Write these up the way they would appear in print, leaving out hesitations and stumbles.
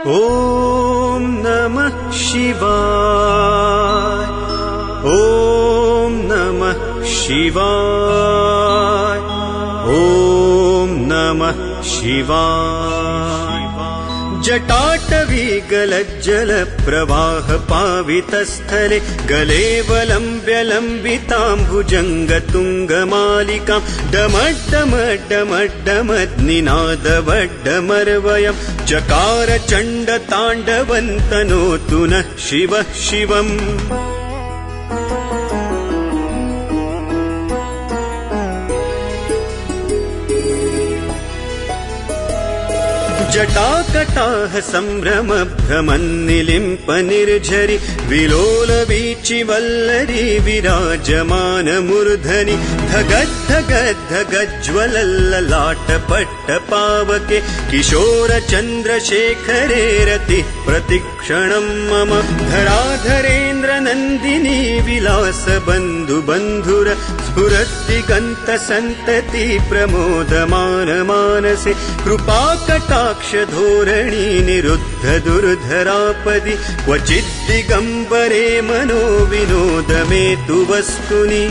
ॐ नमः शिवाय। ॐ नमः शिवाय। ॐ नमः शिवाय। जटाटवी गलज्जल प्रवाह पावितस्थले गलेवलम्ब्य लम्बिताम्बुजङ्गतुङ्गमालिकां डमड्डमड्डमड्डमद्निनादवड्डमर्वयं चकार चण्डताण्डवन्तनोतु नः शिवः शिवम्। जटाकटाह सम्भ्रम भ्रमन्निलिम्प निर्झरि विलोल वीचि वल्लरी विराजमान मूर्धनि धगद्धगद्धगज्ज्वलल्ललाट पट्ट पावके किशोर चन्द्रशेखरे रतिः प्रतिक्षणं मम धराधरेन्द्र नन्दिनी विलास बन्धु बन्धुर स्फुरद्दिगन्त सन्तति प्रमोदमान मानसे कृपाकटाक्ष धोरणी निरुद्ध दुर्धरापदि क्वचिद्दिगम्बरे मनो विनोद मे तु वस्तुनि।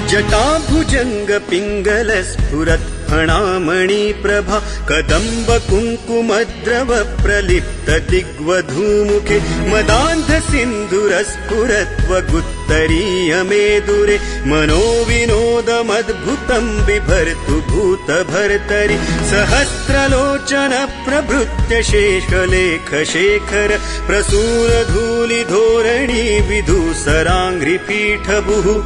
जटाभुजंग पिंगल स्फुरत् फणामणि प्रभा कदम्ब कुङ्कुमद्रव प्रलिप्त दिग्वधूमुखे मदान्ध सिन्धुर स्फुरत्वगुत्तरीय मेदुरे मनो विनोदमद्भुतं बिभर्तु भूत भर्तरि सहस्रलोचन प्रभृत्य शेषलेख शेखर प्रसूर धूलि धोरणी विदूसराङ्घ्रिपीठ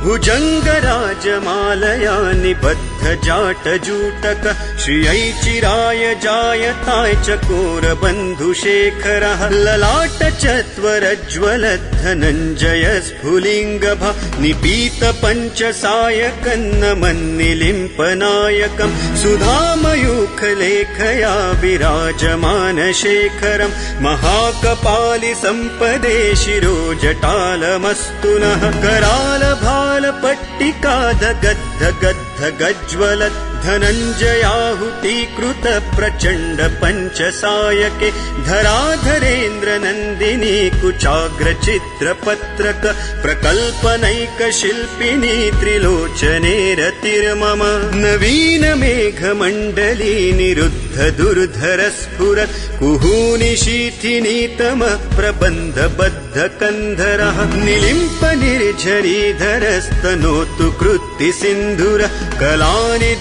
भुजङ्गराजमालया निबद्ध जाटजूटक श्रियै चिराय जायताय चकोर बन्धुशेखरः ललाट चत्वरज्ज्वल धनञ्जय स्फुलिङ्गभा निपीत पञ्चसायकन्नमन्निलिम्पनायकं सुधामयूखलेखया विराजमान शेखरं महाकपालि सम्पदे शिरो जटालमस्तु नः कराल भाल पट्टिका दगद्ध गद्ध गज्ज्वल धनञ्जयाहुतीकृत प्रचण्ड पञ्चसायके धराधरेन्द्र नन्दिनी कुचाग्र चित्रपत्रक प्रकल्पनैक शिल्पिनी त्रिलोचने रतिर्मम नवीन मेघमण्डली निरुद्ध दुर्धर स्फुरत् कुहूनि शीथिनीतम प्रबन्ध बद्ध कन्धरः निलिम्प निर्झरीधरस्तनोतु कृत्ति सिन्धुर कलानि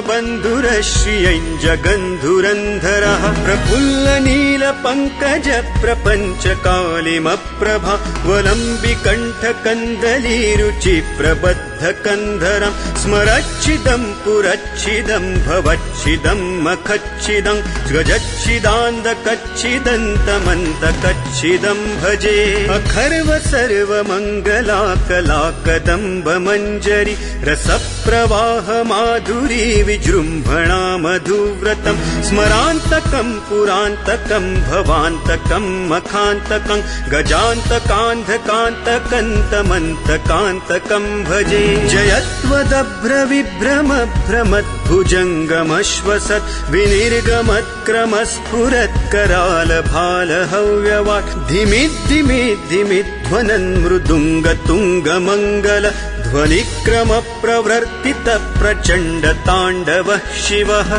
बन्धुर श्रियञ्ज गन्धुरन्धरः प्रफुल्ल नील पङ्कज प्रपञ्च कालिमप्रभा वलम्बिकण्ठ कन्दली रुचि प्रबद्ध कन्धरं स्मरच्छिदं पुरच्छिदं भवच्छिदं मखच्छिदं गजच्छिदान्दकच्छिदन्तमन्तकच्छिदं भजे अखर्व सर्वमङ्गला कला कदम्ब मञ्जरी रसप्रवाह माधुरी विजृम्भणा मधुव्रतं स्मरान्तकं पुरान्तकं भवान्तकं मखान्तकं गजान्तकान्धकान्तकन्तमन्तकान्तकं भजे जयत्वदभ्रविभ्रम भ्रमद्भुजङ्गमश्वसत् विनिर्गमत्क्रमस्फुरत् कराल भाल हव्यवाट् धिमिद्धिमिद्धिमिध्वनन् मृदुङ्गतुङ्गमङ्गल ध्वनिक्रम प्रवर्तित प्रचण्ड ताण्डवः शिवः।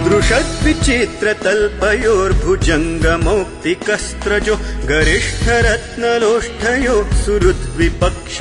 दृशद्विचित्रतल्पयोर्भुजङ्गमौक्तिकस्त्रजो गरिष्ठरत्नलोष्ठयो सुहृद्विपक्ष